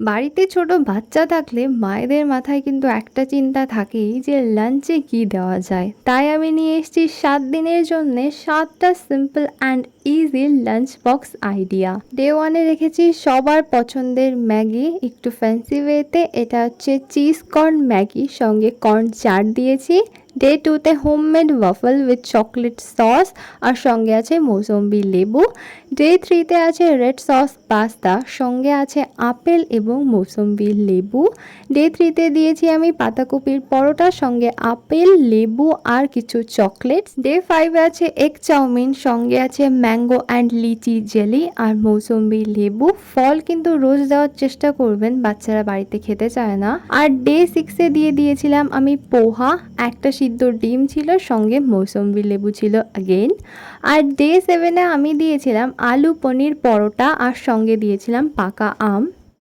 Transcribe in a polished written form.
বাড়িতে ছোট বাচ্চা থাকলে মায়েদের মাথায় কিন্তু একটা চিন্তা থাকেই যে লাঞ্চে কি দেওয়া যায়। তাই আমি নিয়ে এসেছি 7 দিনের জন্য 7টা simple and easy lunch box idea. Day ওয়ানে রেখেছি সবার পছন্দের ম্যাগি একটু ফ্যান্সি ওয়েতে, এটা হচ্ছে চিজ কর্ন ম্যাগি, সঙ্গে কর্ন চাট দিয়েছি। ডে টুতে homemade waffle with chocolate sauce আর সঙ্গে আছে মৌসম্বি লেবু। ডে থ্রিতে আছে রেড সস পাস্তা, সঙ্গে আছে আপেল এবং মৌসম্বি লেবু। ডে থ্রিতে দিয়েছি আমি পাতাকপির পরোটা, সঙ্গে আপেল লেবু আর কিছু চকলেটস। ডে ফাইভে আছে এগ চাউমিন, সঙ্গে আছে ম্যাঙ্গো অ্যান্ড লিচি জেলি আর মৌসম্বি লেবু। ফল কিন্তু রোজ দেওয়ার চেষ্টা করবেন, বাচ্চারা বাড়িতে খেতে চায় না। আর ডে সিক্সে দিয়ে দিয়েছিলাম আমি পোহা, একটা সিদ্ধ ডিম ছিল, সঙ্গে মৌসম্বি লেবু ছিল অ্যাগেন। আর ডে সেভেনে আমি দিয়েছিলাম আলু পনির পরোটা আর সঙ্গে দিয়েছিলাম পাকা আম।